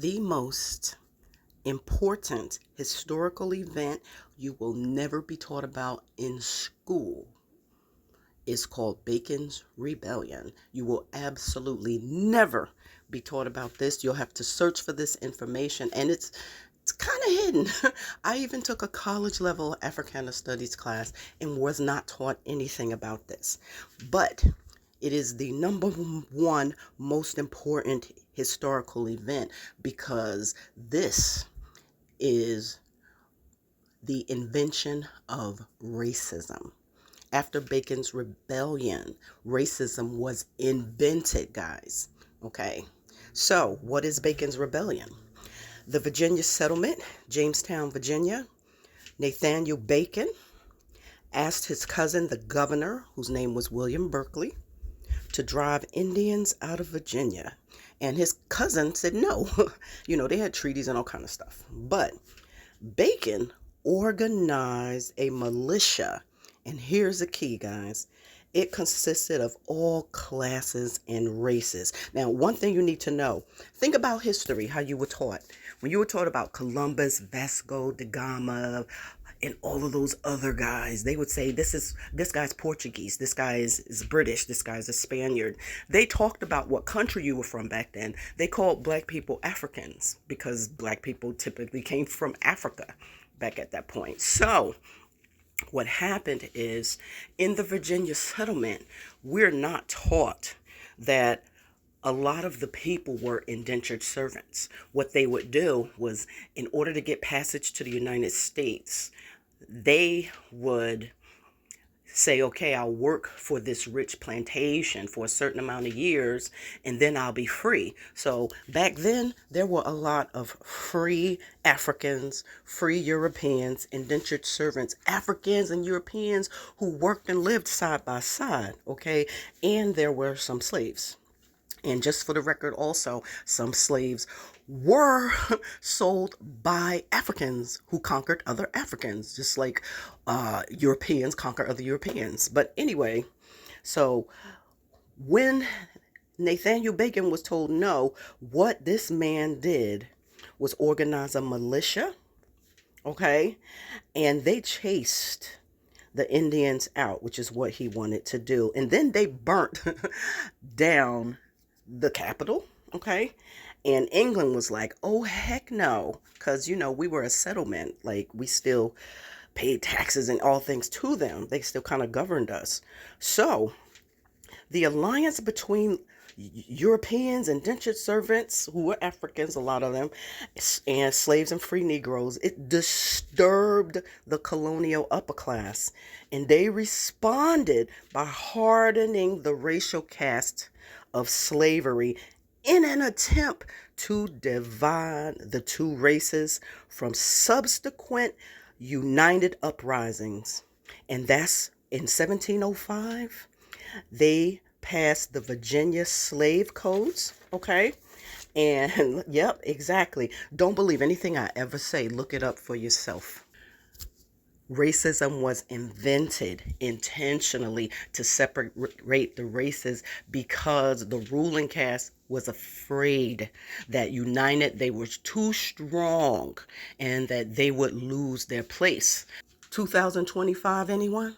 The most important historical event you will never be taught about in school is called Bacon's Rebellion. You will absolutely never be taught about this. You'll have to search for this information, and it's kind of hidden. I even took a college level Africana Studies class and was not taught anything about this. But it is the number one most important historical event because this is the invention of racism. After Bacon's Rebellion, racism was invented, guys. Okay, so what is Bacon's Rebellion? The Virginia settlement, Jamestown, Virginia. Nathaniel Bacon asked his cousin, the governor, whose name was William Berkeley, to drive Indians out of Virginia. And his cousin said no. They had treaties and all kind of stuff. But Bacon organized a militia. And here's the key, guys. It consisted of all classes and races. Now, one thing you need to know, think about history, how you were taught. When you were taught about Columbus, Vasco da Gama, and all of those other guys, they would say, this guy's Portuguese, this guy is British, this guy's a Spaniard. They talked about what country you were from back then. They called black people Africans because black people typically came from Africa back at that point. So what happened is, in the Virginia settlement, we're not taught that a lot of the people were indentured servants. What they would do was, in order to get passage to the United States, they would say, okay, I'll work for this rich plantation for a certain amount of years, and then I'll be free. So back then, there were a lot of free Africans, free Europeans, indentured servants, Africans and Europeans who worked and lived side by side, okay? And there were some slaves. And just for the record also, some slaves were sold by Africans who conquered other Africans, just like Europeans conquer other Europeans. But anyway, so when Nathaniel Bacon was told no, what this man did was organize a militia, okay? And they chased the Indians out, which is what he wanted to do. And then they burnt down the capital, okay? And England was like, oh, heck no, because, we were a settlement. Like, we still paid taxes and all things to them. They still kind of governed us. So the alliance between Europeans, indentured servants, who were Africans, a lot of them, and slaves and free Negroes, it disturbed the colonial upper class. And they responded by hardening the racial caste of slavery in an attempt to divide the two races from subsequent united uprisings. And that's in 1705, they passed the Virginia Slave Codes, okay? And yep, exactly. Don't believe anything I ever say. Look it up for yourself. Racism was invented intentionally to separate the races because the ruling caste was afraid that united they were too strong and that they would lose their place. 2025, anyone?